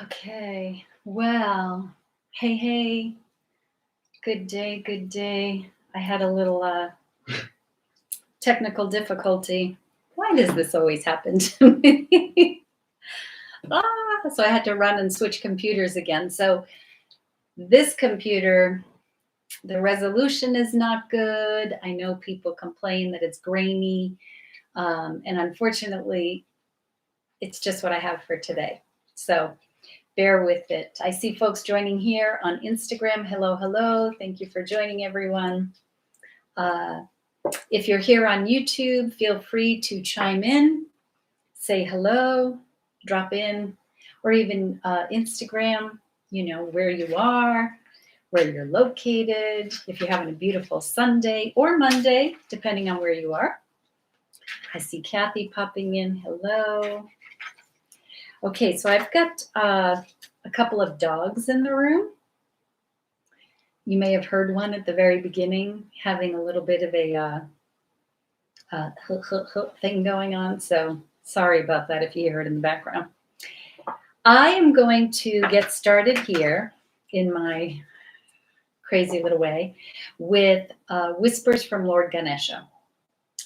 Okay, well, hey, good day, good day. I had a little technical difficulty. Why does this always happen to me? So I had to run and switch computers again. So this computer, the resolution is not good. I know people complain that it's grainy, and unfortunately, it's just what I have for today. So bear with it. I see folks joining here on Instagram. Hello, hello. Thank you for joining, everyone. If you're here on YouTube, feel free to chime in, say hello, drop in, or even Instagram, where you are, where you're located, if you're having a beautiful Sunday or Monday, depending on where you are. I see Kathy popping in. Hello. Okay, so I've got a couple of dogs in the room. You may have heard one at the very beginning having a little bit of a thing going on, so sorry about that if you heard in the background. I am going to get started here in my crazy little way with Whispers from Lord Ganesha.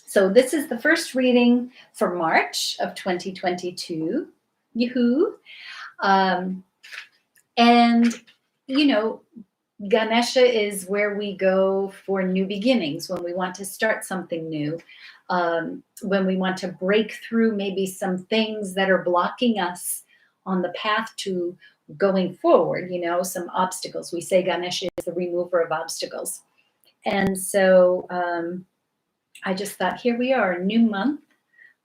So this is the first reading for March of 2022. Yoo-hoo. And, Ganesha is where we go for new beginnings, when we want to start something new, when we want to break through maybe some things that are blocking us on the path to going forward, some obstacles. We say Ganesha is the remover of obstacles. And so I just thought, here we are, a new month.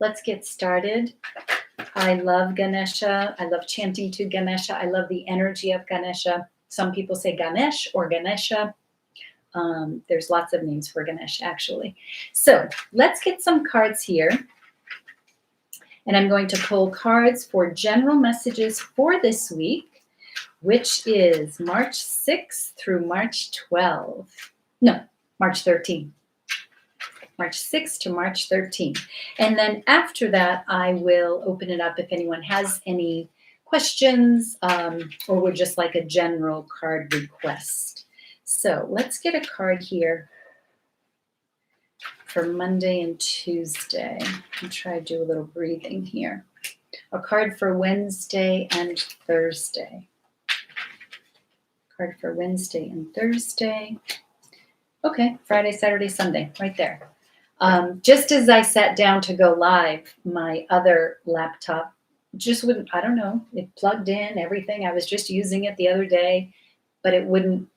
Let's get started. I love Ganesha. I love chanting to Ganesha. I love the energy of Ganesha. Some people say Ganesh or Ganesha. There's lots of names for Ganesh, actually. So let's get some cards here. And I'm going to pull cards for general messages for this week, which is March 6th through March 12th. No, March 13th. March 6th to March 13th. And then after that, I will open it up if anyone has any questions or would just like a general card request. So let's get a card here for Monday and Tuesday. I'll try to do a little breathing here. A card for Wednesday and Thursday. Card for Wednesday and Thursday. Okay, Friday, Saturday, Sunday, right there. Just as I sat down to go live, my other laptop just wouldn't, I don't know, it plugged in, everything. I was just using it the other day, but it wouldn't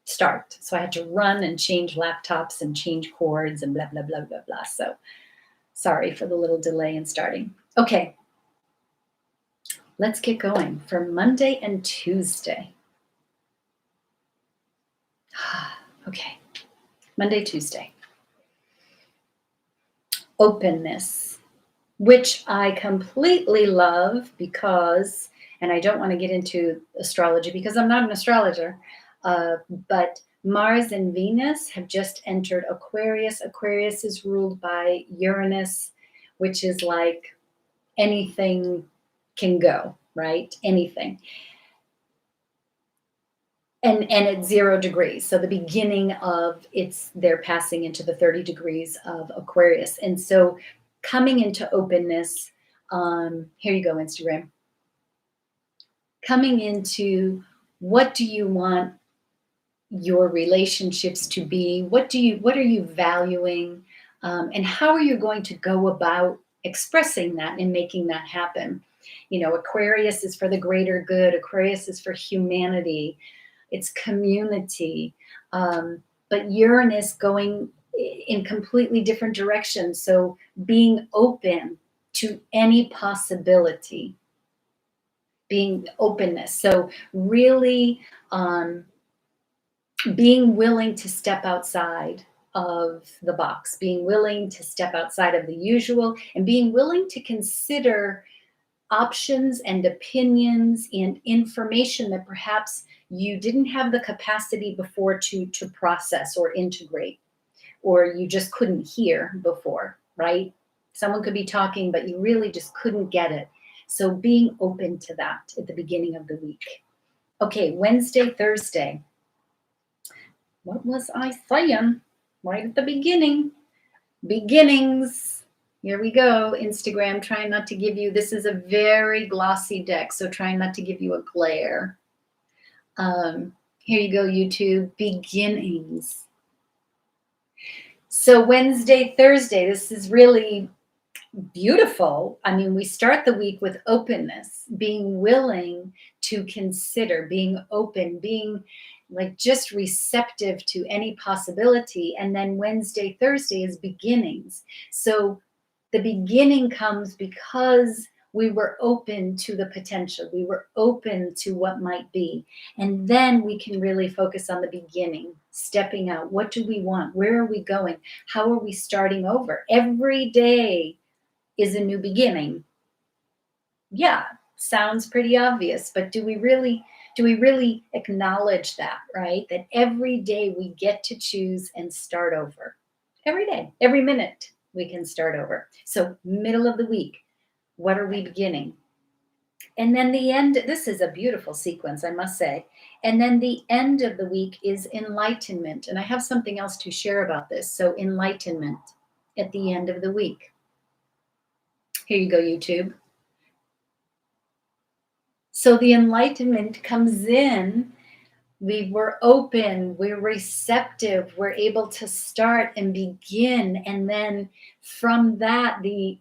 start. So I had to run and change laptops and change cords and blah, blah, blah, blah, blah. So sorry for the little delay in starting. Okay, let's get going for Monday and Tuesday. Okay, Monday, Tuesday. Openness, which I completely love because, and I don't want to get into astrology because I'm not an astrologer, but Mars and Venus have just entered Aquarius. Aquarius is ruled by Uranus, which is like anything can go, right? Anything. And it's 0 degrees. So the beginning of they're passing into the 30 degrees of Aquarius. And so coming into openness, here you go, Instagram. Coming into what do you want your relationships to be? What are you valuing? And how are you going to go about expressing that and making that happen? Aquarius is for the greater good. Aquarius is for humanity. It's community, but Uranus going in completely different directions. So being open to any possibility, being openness. So really being willing to step outside of the box, being willing to step outside of the usual, and being willing to consider options and opinions and information that perhaps you didn't have the capacity before to process or integrate, or you just couldn't hear before, right? Someone could be talking, but you really just couldn't get it. So being open to that at the beginning of the week. Okay, Wednesday, Thursday. What was I saying right at the beginning? Beginnings. Here we go. Instagram, trying not to give you, this is a very glossy deck, so trying not to give you a glare. Here you go, YouTube. Beginnings. So Wednesday, Thursday, this is really beautiful. I mean, we start the week with openness, being willing to consider, being open, being like just receptive to any possibility. And then Wednesday, Thursday is beginnings. So the beginning comes because we were open to the potential. We were open to what might be. And then we can really focus on the beginning, stepping out. What do we want? Where are we going? How are we starting over? Every day is a new beginning. Yeah, sounds pretty obvious, but do we really acknowledge that, right? That every day we get to choose and start over. Every day, every minute we can start over. So middle of the week, what are we beginning? And then the end, this is a beautiful sequence, I must say. And then the end of the week is enlightenment. And I have something else to share about this. So enlightenment at the end of the week. Here you go, YouTube. So the enlightenment comes in, we were open, we're receptive, we're able to start and begin. And then from that, we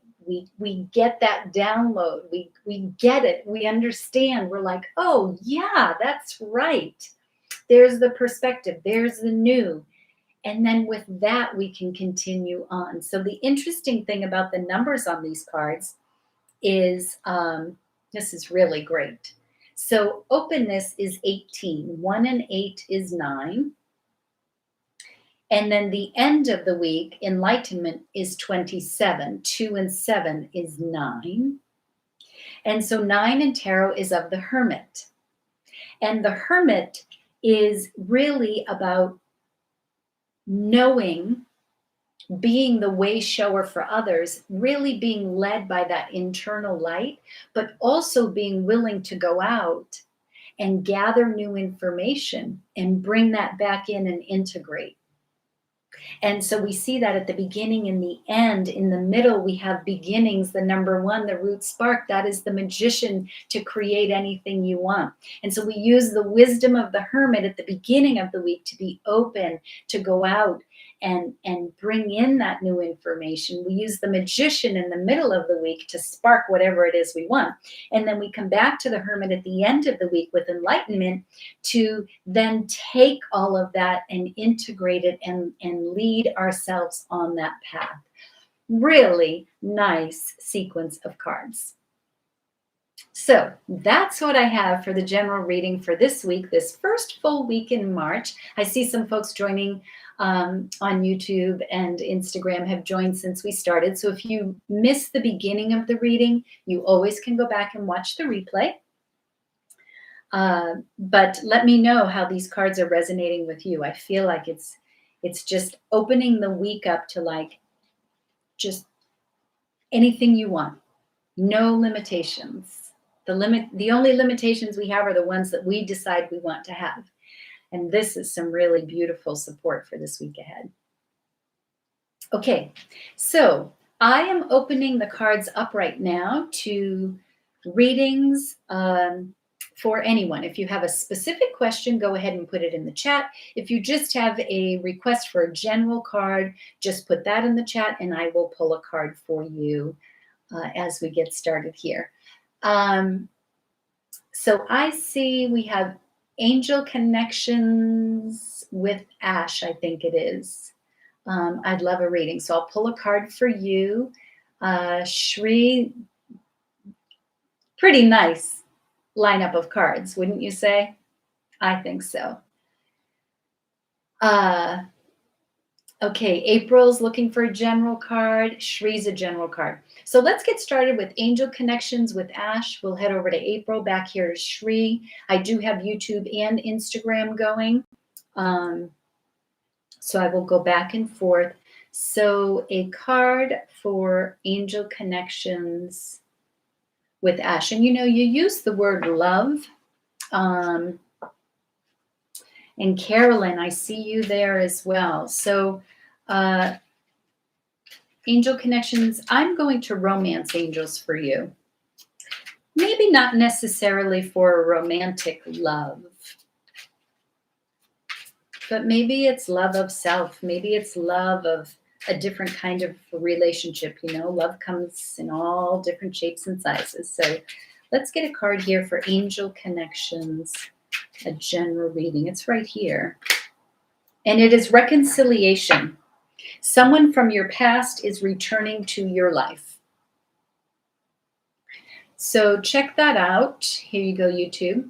get that download, we get it, we understand, we're like, oh yeah, that's right. There's the perspective, there's the new. And then with that, we can continue on. So the interesting thing about the numbers on these cards is, this is really great. So openness is 18. 1 and 8 is 9. And then the end of the week, enlightenment, is 27. 2 and 7 is 9. And so 9 in tarot is of the hermit. And the hermit is really about knowing, being the way shower for others, really being led by that internal light, but also being willing to go out and gather new information and bring that back in and integrate. And so we see that at the beginning and the end. In the middle, we have beginnings. The number 1, the root spark, that is the magician to create anything you want. And so we use the wisdom of the hermit at the beginning of the week to be open, to go out and bring in that new information. We use the magician in the middle of the week to spark whatever it is we want. And then we come back to the hermit at the end of the week with enlightenment to then take all of that and integrate it and lead ourselves on that path. Really nice sequence of cards. So that's what I have for the general reading for this week, this first full week in March. I see some folks joining on YouTube and Instagram have joined since we started. So if you miss the beginning of the reading, you always can go back and watch the replay. But let me know how these cards are resonating with you. I feel like it's just opening the week up to like just anything you want. No limitations. The only limitations we have are the ones that we decide we want to have. And this is some really beautiful support for this week ahead. Okay, so I am opening the cards up right now to readings for anyone. If you have a specific question, go ahead and put it in the chat. If you just have a request for a general card, just put that in the chat and I will pull a card for you as we get started here. So I see we have Angel Connections with Ash, I think it is. I'd love a reading. So I'll pull a card for you. Shri, pretty nice lineup of cards, wouldn't you say? I think so. Okay, April's looking for a general card. Shri's a general card. So let's get started with Angel Connections with Ash. We'll head over to April, back here to Shri. I do have YouTube and Instagram going. So I will go back and forth. So a card for Angel Connections with Ash. And you know, you use the word love. And Carolyn, I see you there as well. So, angel connections, I'm going to romance angels for you. Maybe not necessarily for a romantic love, but maybe it's love of self. Maybe it's love of a different kind of relationship. You know, love comes in all different shapes and sizes. So let's get a card here for angel connections, a general reading. It's right here. And it is reconciliation. Someone from your past is returning to your life. So check that out. Here you go, YouTube.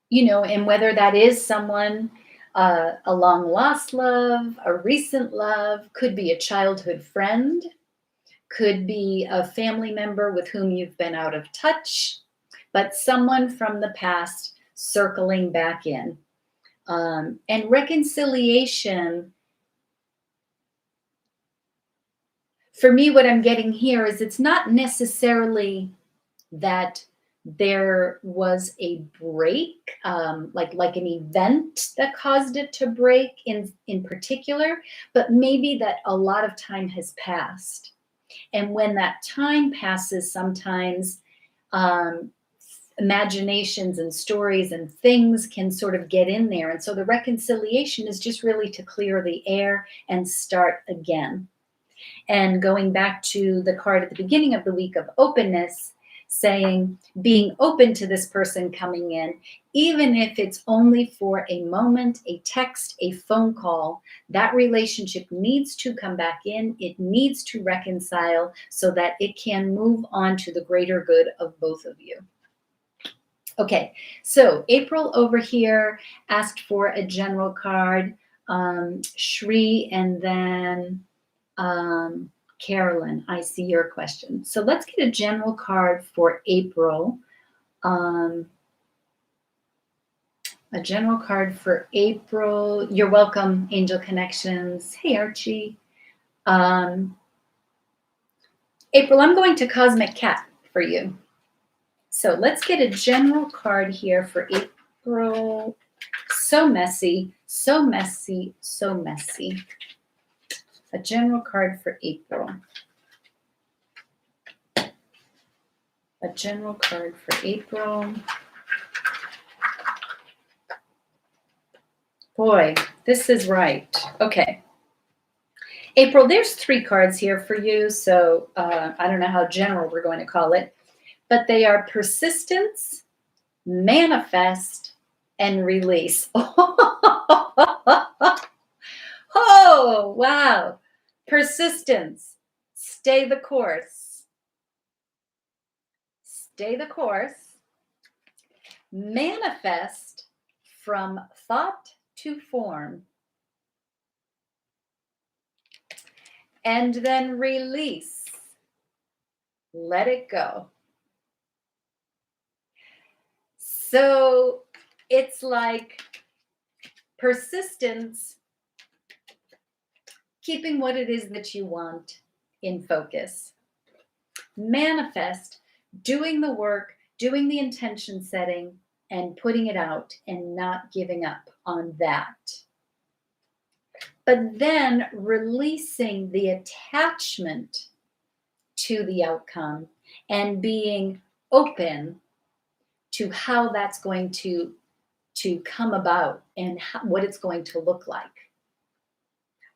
You know, and whether that is someone, a long lost love, a recent love, could be a childhood friend, could be a family member with whom you've been out of touch, but someone from the past circling back in. And reconciliation, for me, what I'm getting here is it's not necessarily that there was a break, like an event that caused it to break in particular, but maybe that a lot of time has passed. And when that time passes, sometimes imaginations and stories and things can sort of get in there. And so the reconciliation is just really to clear the air and start again. And going back to the card at the beginning of the week of openness, saying being open to this person coming in, even if it's only for a moment, a text, a phone call, that relationship needs to come back in. It needs to reconcile so that it can move on to the greater good of both of you. Okay, so April over here asked for a general card, Shri, and then Carolyn, I see your question. So let's get a general card for April. A general card for April. You're welcome, Angel Connections. Hey, Archie. April, I'm going to Cosmic Cat for you. So let's get a general card here for April. So messy, so messy, so messy. A general card for April. A general card for April. Boy, this is right. Okay. April, there's 3 cards here for you. So I don't know how general we're going to call it, but they are persistence, manifest, and release. Oh, wow. Persistence. Stay the course. Stay the course. Manifest from thought to form. And then release. Let it go. So it's like persistence, keeping what it is that you want in focus. Manifest, doing the work, doing the intention setting, and putting it out and not giving up on that. But then releasing the attachment to the outcome and being open to how that's going to come about and what it's going to look like.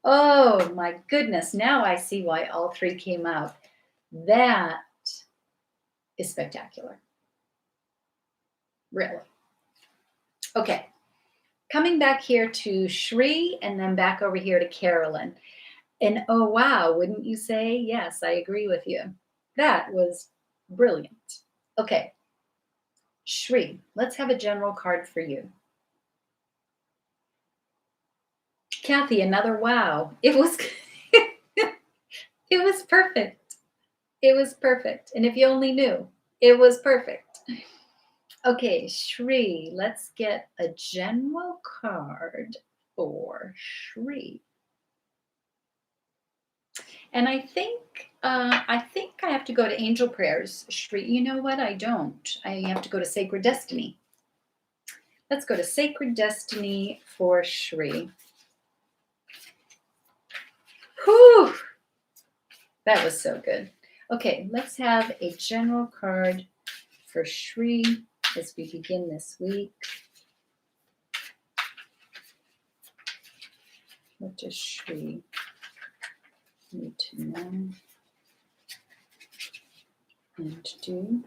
Oh my goodness, now I see why all 3 came out. That is spectacular. Really. Okay. Coming back here to Shri and then back over here to Carolyn. And oh wow, wouldn't you say? Yes, I agree with you. That was brilliant. Okay. Shri, let's have a general card for you. Kathy, another wow. It was it was perfect. It was perfect. And if you only knew, it was perfect. Okay, Shri, let's get a general card for Shri. And I think I have to go to angel prayers. Shri, you know what? I don't. I have to go to Sacred Destiny. Let's go to Sacred Destiny for Shri. Whew! That was so good. Okay, let's have a general card for Shri as we begin this week. What does Shri need to know and do?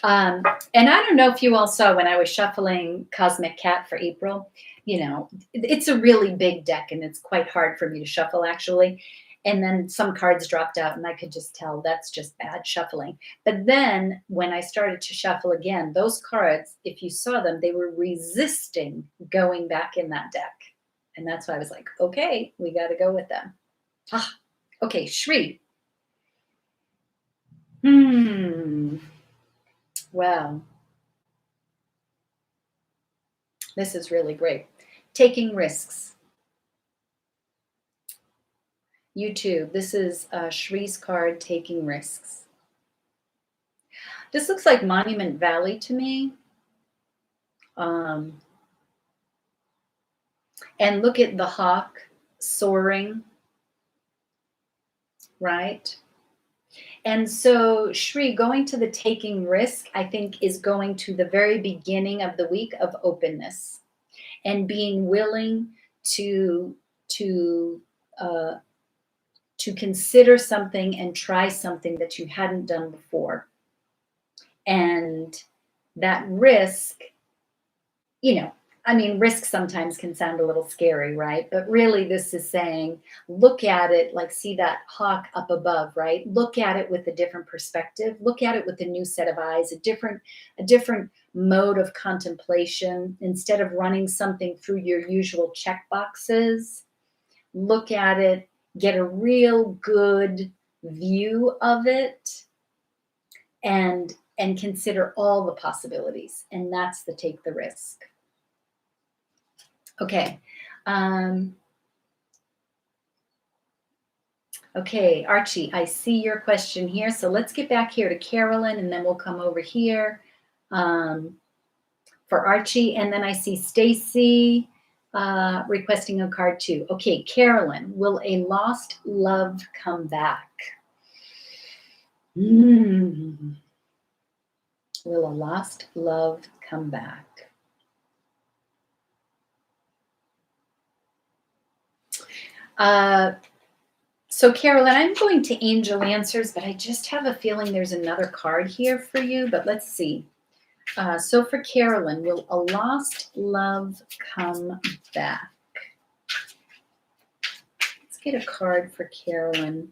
And I don't know if you all saw when I was shuffling Cosmic Cat for April, you know, it's a really big deck and it's quite hard for me to shuffle actually. And then some cards dropped out and I could just tell that's just bad shuffling. But then when I started to shuffle again, those cards, if you saw them, they were resisting going back in that deck. And that's why I was like, okay, we got to go with them. Okay, Shri. Well, this is really great. Taking risks. YouTube, this is Shri's card, Taking Risks. This looks like Monument Valley to me. And look at the hawk soaring, right? And so Shri, going to the taking risk, I think, is going to the very beginning of the week of openness and being willing to consider something and try something that you hadn't done before. And that risk, you know, I mean, risk sometimes can sound a little scary, right? But really this is saying, look at it like, see that hawk up above, right? Look at it with a different perspective. Look at it with a new set of eyes, a different mode of contemplation. Instead of running something through your usual check boxes, look at it, get a real good view of it, and consider all the possibilities. And that's the take the risk. Okay. Okay, Archie, I see your question here. So let's get back here to Carolyn and then we'll come over here for Archie. And then I see Stacy requesting a card too. Okay, Carolyn, will a lost love come back? Will a lost love come back? So Carolyn, I'm going to Angel Answers, but I just have a feeling there's another card here for you, but let's see. So for Carolyn, will a lost love come back? Let's get a card for Carolyn.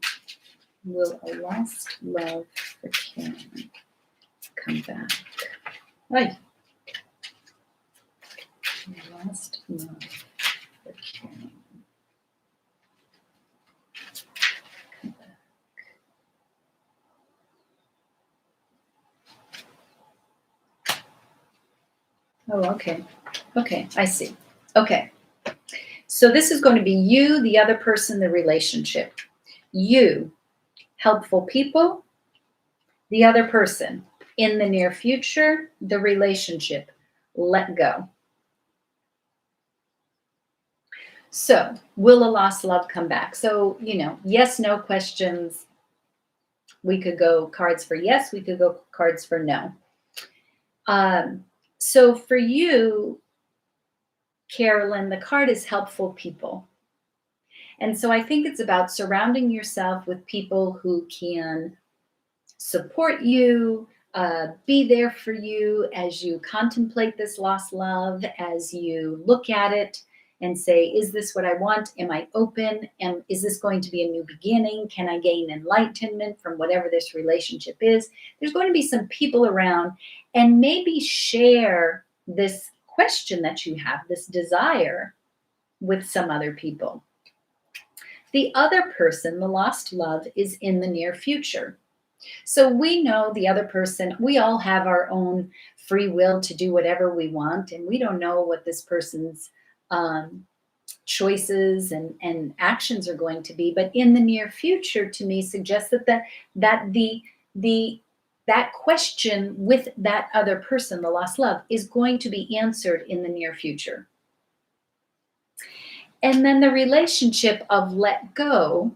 Will a lost love for Carolyn come back? Right. Lost love for Carolyn. Oh, okay. Okay, I see. Okay. So this is going to be you, the other person, the relationship. You, helpful people, the other person. In the near future, the relationship. Let go. So, will a lost love come back? So, you know, yes, no questions. We could go cards for yes, we could go cards for no. So for you, Carolyn, the card is helpful people. And so I think it's about surrounding yourself with people who can support you, be there for you as you contemplate this lost love, as you look at it and say, is this what I want? Am I open? And is this going to be a new beginning? Can I gain enlightenment from whatever this relationship is? There's going to be some people around, and maybe share this question that you have, this desire, with some other people. The other person, the lost love, is in the near future. So we know the other person, we all have our own free will to do whatever we want, and we don't know what this person's choices and actions are going to be. But in the near future, to me, suggests that question with that other person, the lost love, is going to be answered in the near future. And then the relationship of let go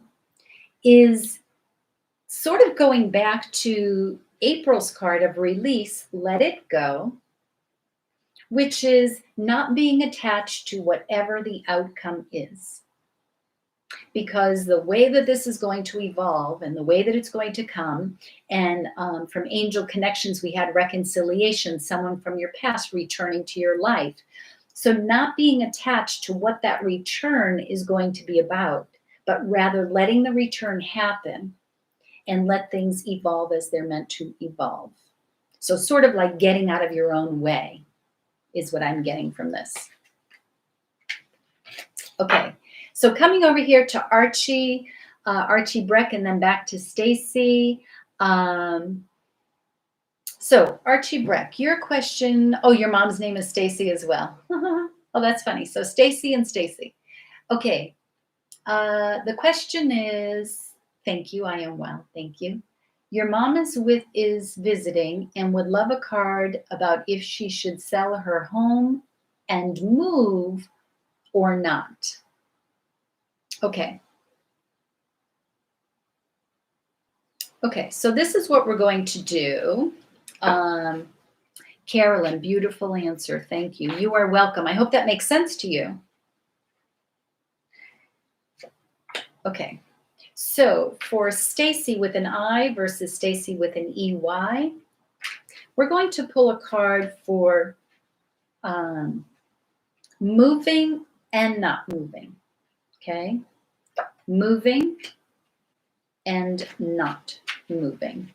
is sort of going back to April's card of release, let it go, which is not being attached to whatever the outcome is. Because the way that this is going to evolve and the way that it's going to come, and from angel connections, we had reconciliation, someone from your past returning to your life. So not being attached to what that return is going to be about, but rather letting the return happen and let things evolve as they're meant to evolve. So sort of like getting out of your own way is what I'm getting from this. Okay, so coming over here to Archie, Archie Breck, and then back to Stacy. So Archie Breck, your question, oh, your mom's name is Stacy as well. Oh, that's funny. So Stacy and Stacy. Okay, the question is, thank you, I am well, thank you. Your mom is visiting and would love a card about if she should sell her home and move or not. Okay. Okay, so this is what we're going to do. Carolyn, beautiful answer. Thank you. You are welcome. I hope that makes sense to you. Okay. So for Stacy with an I versus Stacy with an EY, we're going to pull a card for moving and not moving. Okay? Moving and not moving.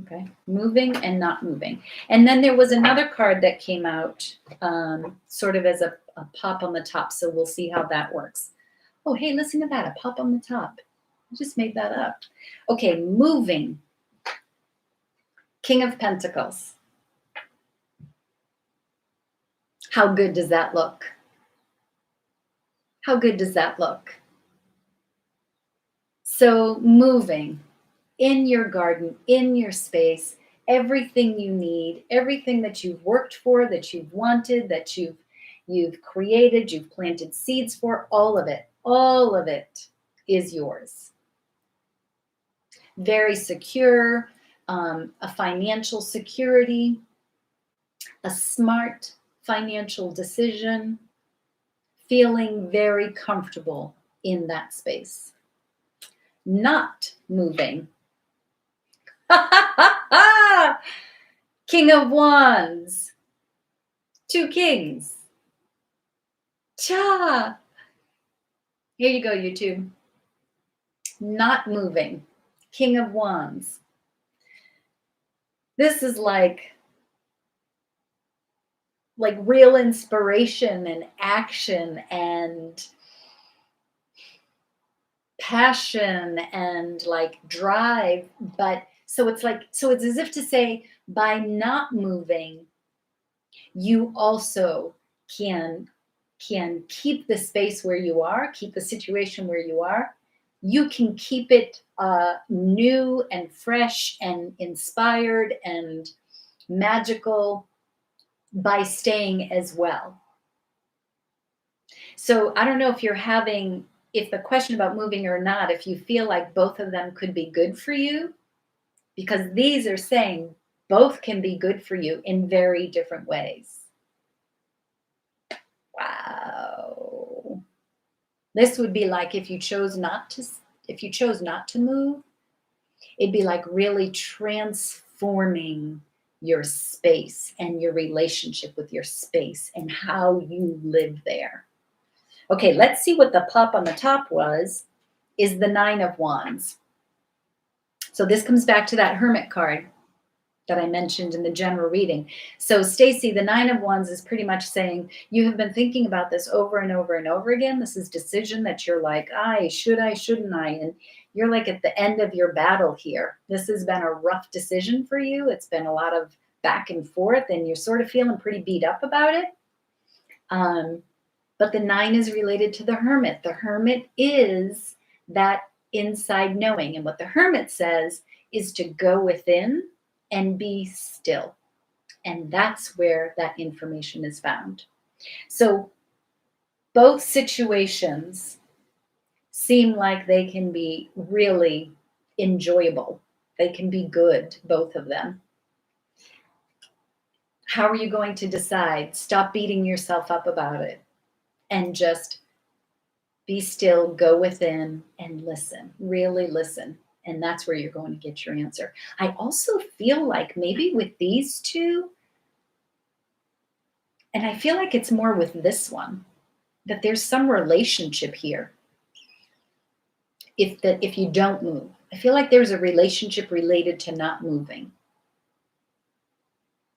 Okay, moving and not moving. And then there was another card that came out sort of as a pop on the top. So we'll see how that works. Oh, hey, listen to that, a pop on the top. I just made that up. Okay, moving. King of Pentacles. How good does that look? How good does that look? So moving in your garden, in your space, everything you need, everything that you've worked for, that you've wanted, that you've created, you've planted seeds for, all of it is yours. Very secure, a financial security, a smart financial decision, feeling very comfortable in that space. Not moving. King of Wands. 2 kings. Cha. Here you go, YouTube. Not moving. King of Wands. This is like real inspiration and action and passion and like drive. But so it's as if to say, by not moving, you also can keep the space where you are, keep the situation where you are. You can keep it new and fresh and inspired and magical by staying as well. So I don't know if the question about moving or not, if you feel like both of them could be good for you, because these are saying both can be good for you in very different ways. Wow. This would be like if you chose not to move, it'd be like really transforming your space and your relationship with your space and how you live there. Okay, let's see what the pop on the top is the 9 of Wands. So this comes back to that Hermit card that I mentioned in the general reading. So Stacy, the 9 of Wands is pretty much saying you have been thinking about this over and over and over again. This is decision that you're like, shouldn't I? And you're like at the end of your battle here. This has been a rough decision for you. It's been a lot of back and forth and you're sort of feeling pretty beat up about it. But the 9 is related to the hermit. The hermit is that inside knowing. And what the hermit says is to go within and be still. And that's where that information is found. So both situations seem like they can be really enjoyable. They can be good, both of them. How are you going to decide? Stop beating yourself up about it and just be still, go within and listen, really listen. And that's where you're going to get your answer. I also feel like maybe with these two, and I feel like it's more with this one, that there's some relationship here. If you don't move, I feel like there's a relationship related to not moving.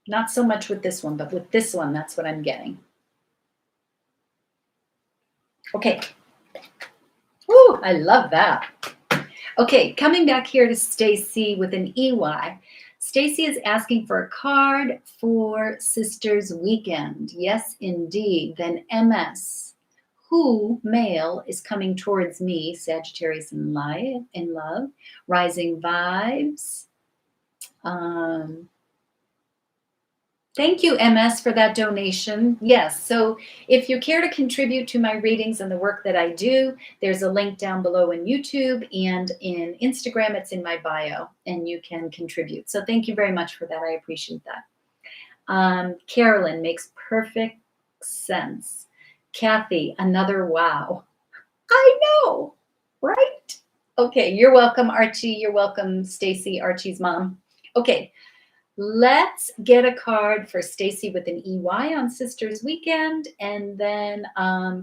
Not so much with this one, but with this one, that's what I'm getting. Okay. Woo, I love that. Okay, coming back here to Stacy with an EY. Stacy is asking for a card for Sisters Weekend. Yes, indeed. Then MS. Who, male, is coming towards me? Sagittarius in love. Rising vibes. Thank you, MS, for that donation. Yes, so if you care to contribute to my readings and the work that I do, there's a link down below in YouTube, and in Instagram, it's in my bio, and you can contribute. So thank you very much for that. I appreciate that. Carolyn, makes perfect sense. Kathy, another wow. I know, right? Okay, you're welcome, Archie. You're welcome, Stacy, Archie's mom. Okay. Let's get a card for Stacy with an EY on Sisters Weekend, and then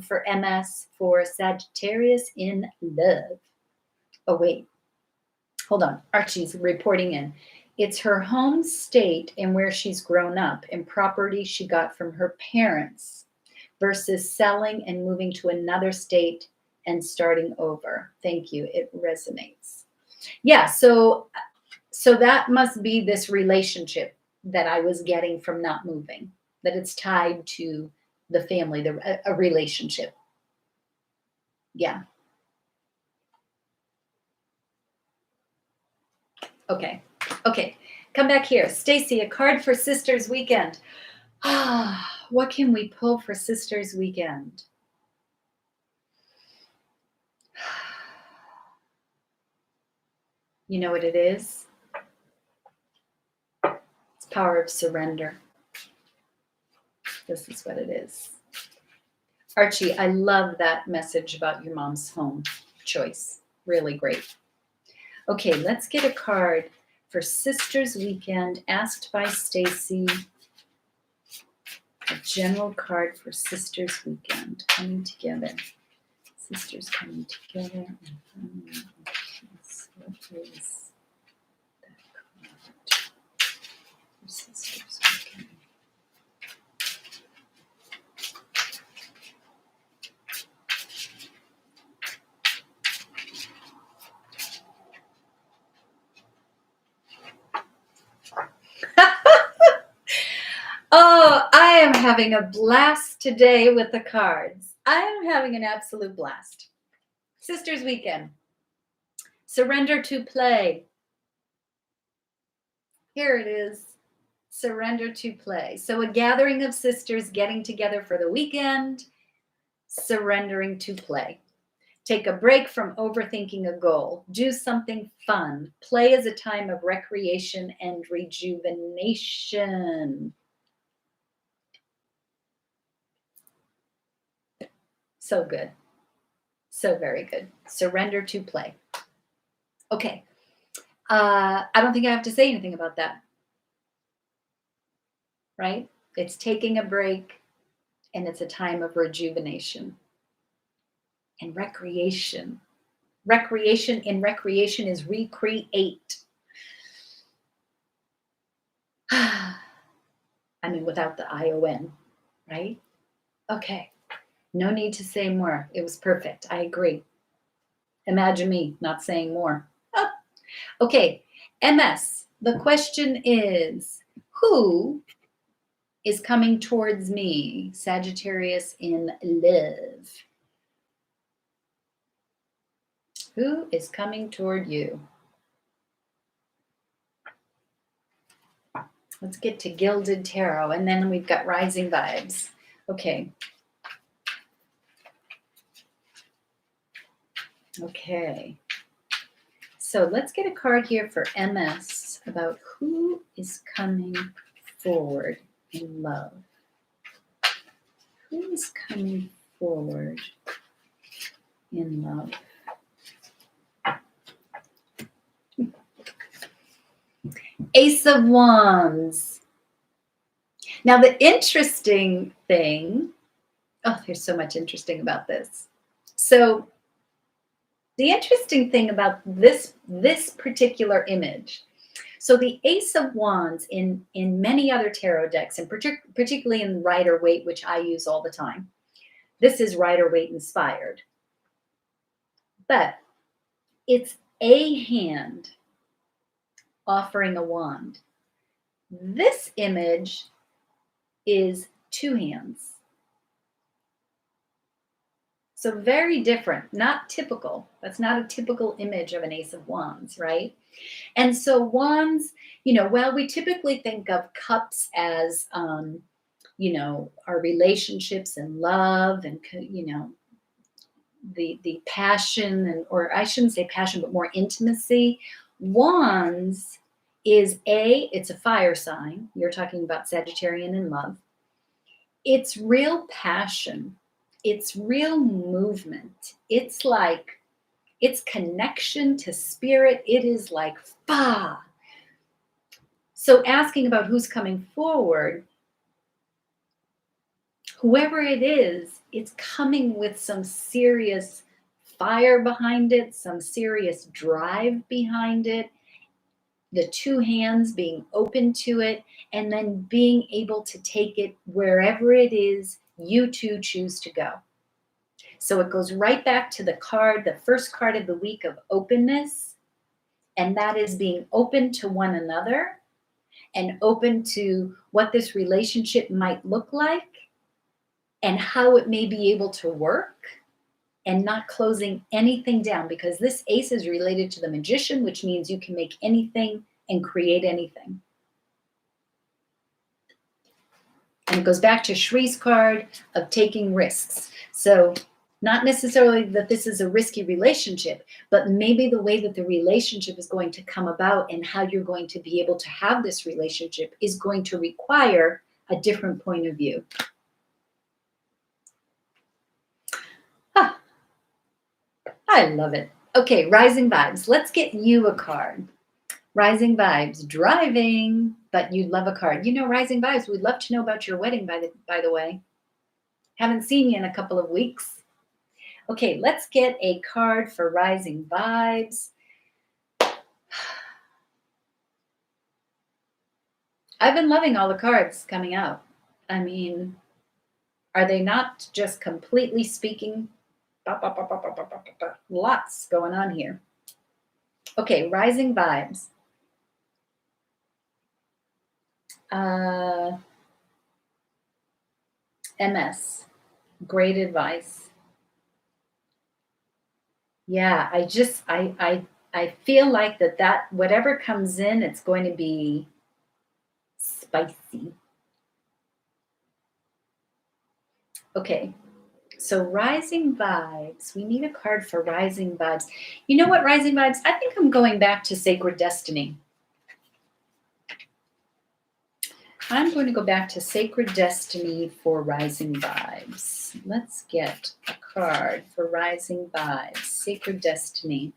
for MS for Sagittarius in love. Oh, wait. Hold on. Archie's reporting in. It's her home state and where she's grown up and property she got from her parents versus selling and moving to another state and starting over. Thank you. It resonates. Yeah, so that must be this relationship that I was getting from not moving, that it's tied to the family, a relationship. Yeah. Okay. Okay. Come back here. Stacy, a card for Sisters Weekend. What can we pull for Sisters Weekend? You know what it is? It's power of surrender. This is what it is. Archie, I love that message about your mom's home choice. Really great. Okay, let's get a card for Sisters Weekend, asked by Stacy. A general card for Sisters Weekend, coming together. Sisters coming together. What is that card for Sisters Weekend? Oh, I am having a blast today with the cards. I am having an absolute blast. Sisters Weekend. Surrender to play. Here it is. Surrender to play. So a gathering of sisters getting together for the weekend, surrendering to play. Take a break from overthinking a goal. Do something fun. Play is a time of recreation and rejuvenation. So good. So very good. Surrender to play. Okay. I don't think I have to say anything about that. Right? It's taking a break, and it's a time of rejuvenation and recreation. Recreation is recreate. I mean, without the ION, right? Okay. No need to say more. It was perfect. I agree. Imagine me not saying more. Okay. MS. The question is, who is coming towards me? Sagittarius in love. Who is coming toward you? Let's get to Gilded Tarot, and then we've got Rising Vibes. Okay. Okay. So let's get a card here for MS about who is coming forward in love. Who is coming forward in love? Ace of Wands. Now the interesting thing, there's so much interesting about this. So the interesting thing about this particular image, so the Ace of Wands in many other tarot decks, and particularly in Rider-Waite, which I use all the time, this is Rider-Waite inspired. But it's a hand offering a wand. This image is two hands. So very different, not typical. That's not a typical image of an Ace of Wands, right? And so wands, well, we typically think of cups as, our relationships and love and, the passion, or I shouldn't say passion, but more intimacy. Wands is it's a fire sign. You're talking about Sagittarian in love. It's real passion. It's real movement. It's connection to spirit. It is like fa. So asking about who's coming forward, whoever it is, it's coming with some serious fire behind it, some serious drive behind it, the two hands being open to it, and then being able to take it wherever it is you two choose to go. So it goes right back to the first card of the week of openness, and that is being open to one another and open to what this relationship might look like and how it may be able to work, and not closing anything down, because this ace is related to the Magician, which means you can make anything and create anything. And it goes back to Shree's card of taking risks. So not necessarily that this is a risky relationship, but maybe the way that the relationship is going to come about and how you're going to be able to have this relationship is going to require a different point of view. I love it. Okay, Rising Vibes. Let's get you a card. Rising Vibes, driving, but you'd love a card. Rising Vibes, we'd love to know about your wedding, by the way. Haven't seen you in a couple of weeks. Okay, let's get a card for Rising Vibes. I've been loving all the cards coming out. I mean, are they not just completely speaking? Lots going on here. Okay, Rising Vibes. MS, great advice. Yeah, I feel like that whatever comes in, it's going to be spicy. Okay, so Rising Vibes. We need a card for Rising Vibes. You know what, Rising Vibes? I think I'm going back to Sacred Destiny. I'm going to go back to Sacred Destiny for Rising Vibes. Let's get a card for Rising Vibes. Sacred Destiny.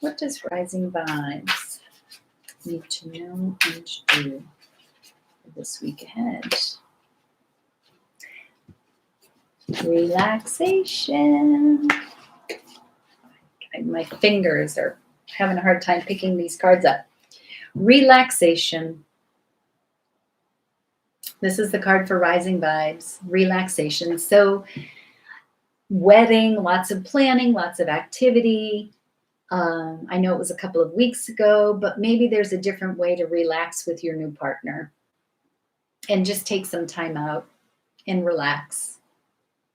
What does Rising Vibes need to know and do for this week ahead? Relaxation. My fingers are having a hard time picking these cards up. Relaxation. This is the card for Rising Vibes. Relaxation. So wedding, lots of planning, lots of activity. I know it was a couple of weeks ago, but maybe there's a different way to relax with your new partner. and just take some time out and relax,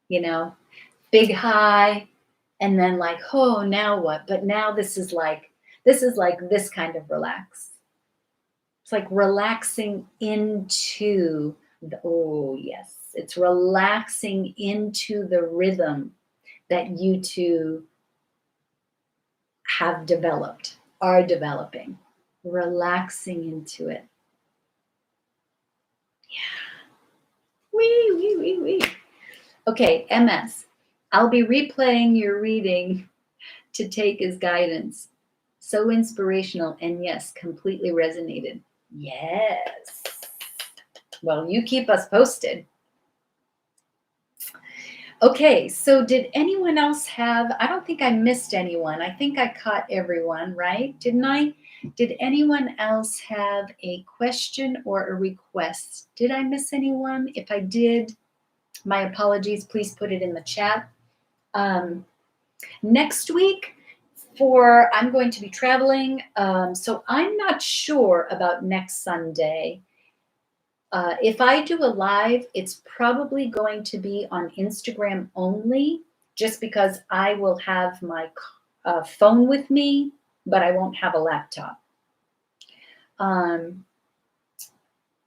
you know, big high, and then like, oh, now what? But now this is like this kind of relax. It's like relaxing into the, oh yes, it's relaxing into the rhythm that you two have developed, are developing, relaxing into it. Yeah. Wee. Okay, MS. I'll be replaying your reading to take as guidance. So inspirational, and yes, completely resonated. Yes. Well, you keep us posted. Okay, so did anyone else have, I don't think I missed anyone. I think I caught everyone, right? Didn't I? Did anyone else have a question or a request? Did I miss anyone? If I did, my apologies. Please put it in the chat. Next week, I'm going to be traveling, so I'm not sure about next Sunday. If I do a live, it's probably going to be on Instagram only, just because I will have my phone with me, but I won't have a laptop.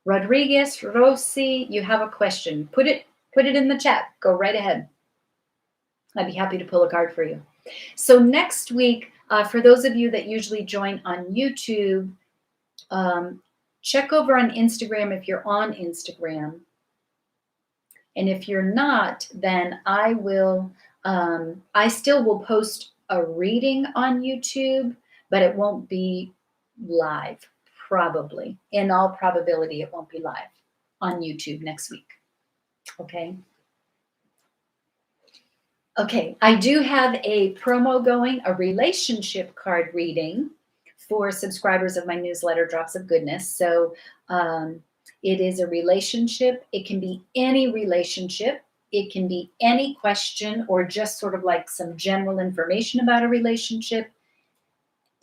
Rodriguez, Rossi, you have a question. Put it in the chat. Go right ahead. I'd be happy to pull a card for you. So next week, for those of you that usually join on YouTube, check over on Instagram if you're on Instagram. And if you're not, then I still will post a reading on YouTube, but it won't be live, probably. In all probability, it won't be live on YouTube next week. Okay. Okay, I do have a promo going, a relationship card reading for subscribers of my newsletter, Drops of Goodness. So it is a relationship. It can be any relationship. It can be any question or just sort of like some general information about a relationship.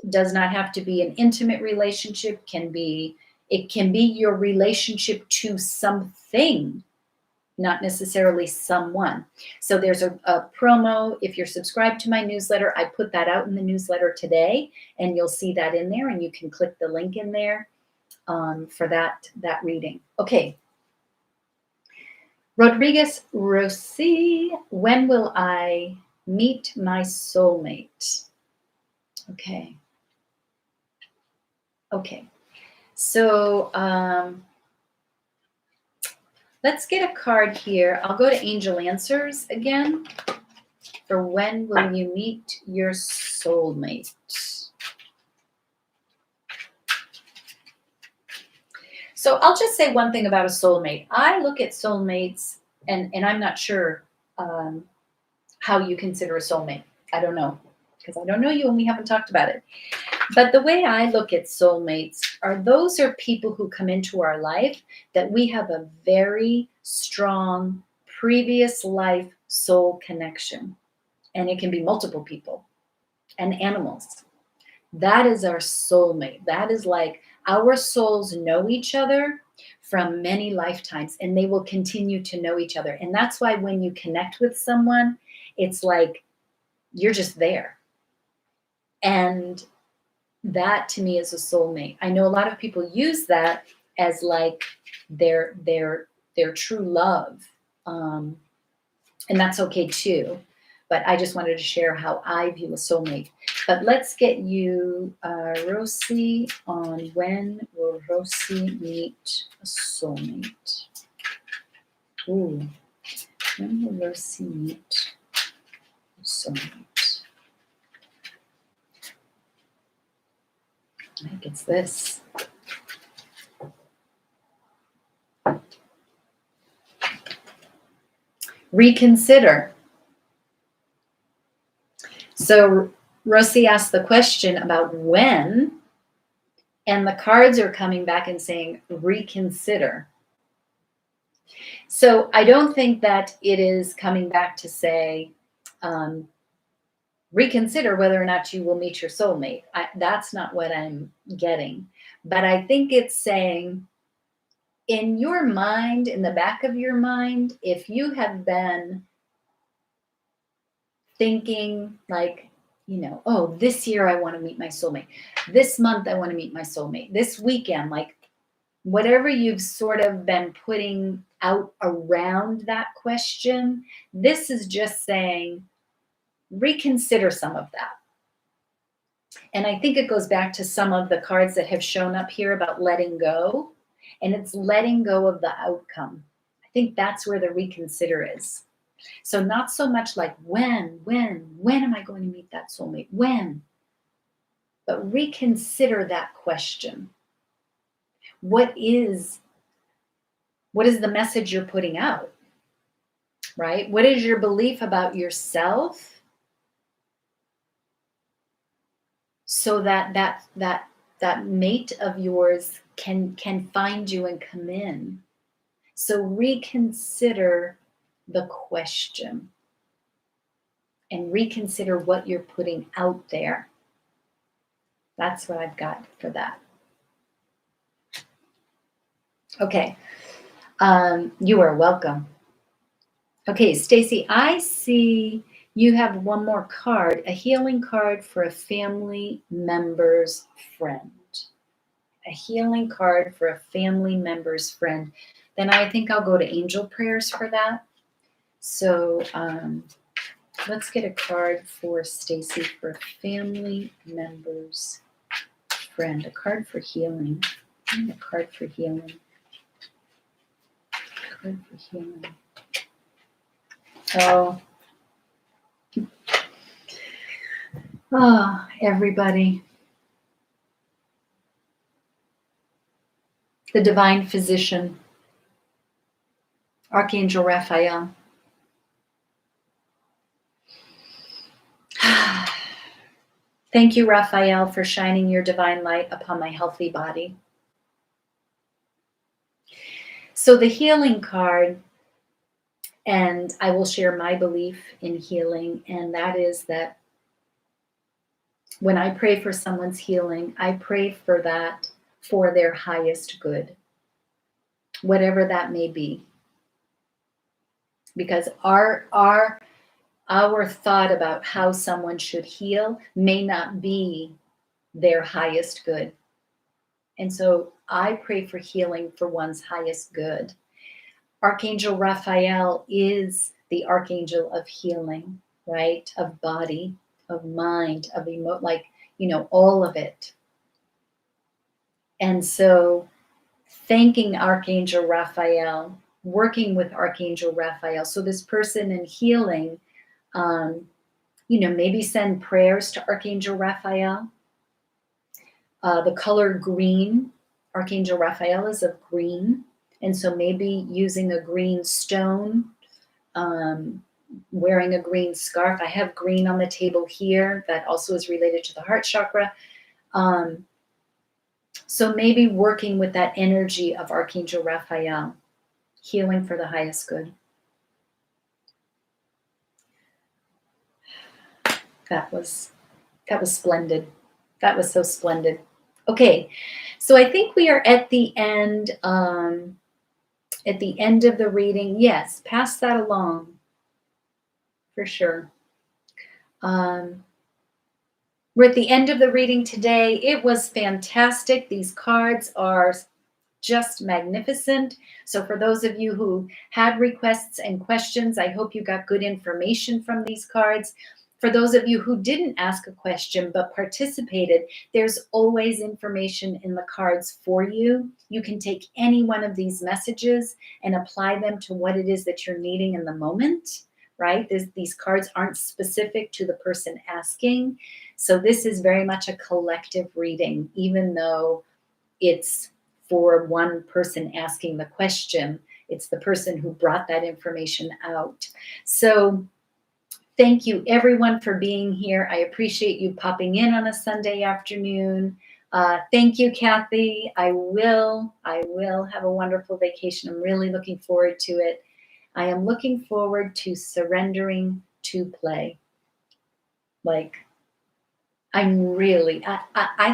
It does not have to be an intimate relationship. It can be your relationship to something, not necessarily someone. So there's a promo. If you're subscribed to my newsletter, I put that out in the newsletter today, and you'll see that in there, and you can click the link in there for that reading. Okay. Rodriguez Rossi, when will I meet my soulmate? Okay. Okay. So let's get a card here. I'll go to Angel Answers again for when will you meet your soulmate. So I'll just say one thing about a soulmate. I look at soulmates, and I'm not sure how you consider a soulmate. I don't know, because I don't know you and we haven't talked about it. But the way I look at soulmates those are people who come into our life that we have a very strong previous life soul connection. And it can be multiple people and animals. That is our soulmate. That is like our souls know each other from many lifetimes, and they will continue to know each other. And that's why when you connect with someone, it's like you're just there. And that to me is a soulmate. I know a lot of people use that as like their true love. And that's okay too. But I just wanted to share how I view a soulmate. But let's get you, Rossi, on when will Rossi meet a soulmate? Ooh, when will Rossi meet a soulmate? I think it's this. Reconsider. So Rossi asked the question about when, and the cards are coming back and saying reconsider. So I don't think that it is coming back to say reconsider whether or not you will meet your soulmate. That's not what I'm getting. But I think it's saying in your mind, in the back of your mind, if you have been thinking like, oh, this year I want to meet my soulmate. This month I want to meet my soulmate. This weekend, like whatever you've sort of been putting out around that question, this is just saying, reconsider some of that. And I think it goes back to some of the cards that have shown up here about letting go. And it's letting go of the outcome. I think that's where the reconsider is. So not so much like when am I going to meet that soulmate? When? But reconsider that question. What is the message you're putting out? Right? What is your belief about yourself? So that mate of yours can find you and come in. So reconsider the question and reconsider what you're putting out there. That's what I've got for that. Okay. You are welcome. Okay, Stacy, I see you have one more card, a healing card for a family member's friend. A healing card for a family member's friend. Then I think I'll go to angel prayers for that. So let's get a card for Stacy for a family member's friend. A card for healing. A card for healing. A card for healing. Oh, everybody. The divine physician, Archangel Raphael. Thank you, Raphael, for shining your divine light upon my healthy body. So the healing card, and I will share my belief in healing, and that is that when I pray for someone's healing, I pray for that for their highest good, whatever that may be. Because our thought about how someone should heal may not be their highest good. And so I pray for healing for one's highest good. Archangel Raphael is the archangel of healing, right? Of body, of mind, of all of it. And so thanking Archangel Raphael, working with Archangel Raphael. So this person in healing, maybe send prayers to Archangel Raphael. The color green, Archangel Raphael is of green. And so maybe using a green stone, wearing a green scarf. I have green on the table here that also is related to the heart chakra. So maybe working with that energy of Archangel Raphael, healing for the highest good. That was splendid. That was so splendid. Okay, so I think we are at the end. At the end of the reading, yes, pass that along for sure. We're at the end of the reading today. It was fantastic. These cards are just magnificent. So for those of you who had requests and questions, I hope you got good information from these cards. For those of you who didn't ask a question but participated, there's always information in the cards for you. You can take any one of these messages and apply them to what it is that you're needing in the moment, right? These cards aren't specific to the person asking. So this is very much a collective reading, even though it's for one person asking the question. It's the person who brought that information out. So thank you, everyone, for being here. I appreciate you popping in on a Sunday afternoon. Thank you, Kathy. I will have a wonderful vacation. I'm really looking forward to it. I am looking forward to surrendering to play. Like, I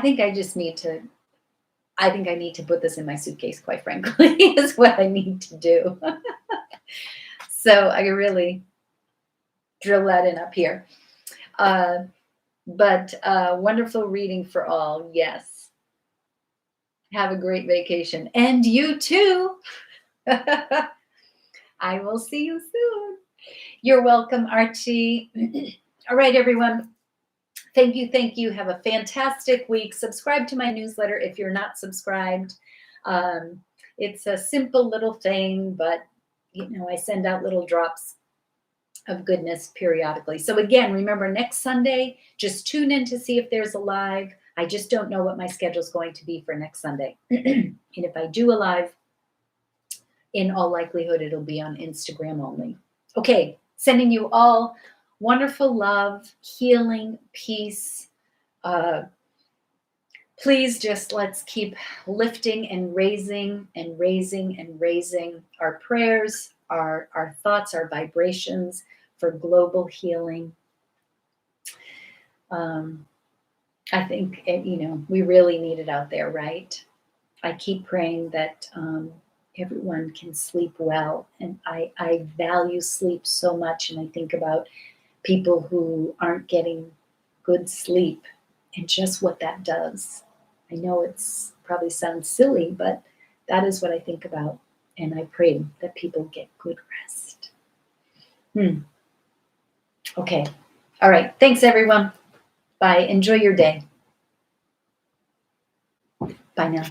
think I just need to, I think I need to put this in my suitcase, quite frankly, is what I need to do. So I really drill that in up here. But wonderful reading for all. Yes. Have a great vacation. And you too. I will see you soon. You're welcome, Archie. All right, everyone. Thank you. Thank you. Have a fantastic week. Subscribe to my newsletter if you're not subscribed. It's a simple little thing, but I send out little drops of goodness periodically. So again, remember next Sunday, just tune in to see if there's a live. I just don't know what my schedule is going to be for next Sunday. And if I do a live, in all likelihood, it'll be on Instagram only. Okay, sending you all wonderful love, healing, peace. Please just let's keep lifting and raising and raising and raising our prayers, our thoughts, our vibrations for global healing. I think, we really need it out there, right? I keep praying that everyone can sleep well. And I value sleep so much. And I think about people who aren't getting good sleep and just what that does. I know it's probably sounds silly, but that is what I think about. And I pray that people get good rest. Okay. All right. Thanks, everyone. Bye. Enjoy your day. Bye now.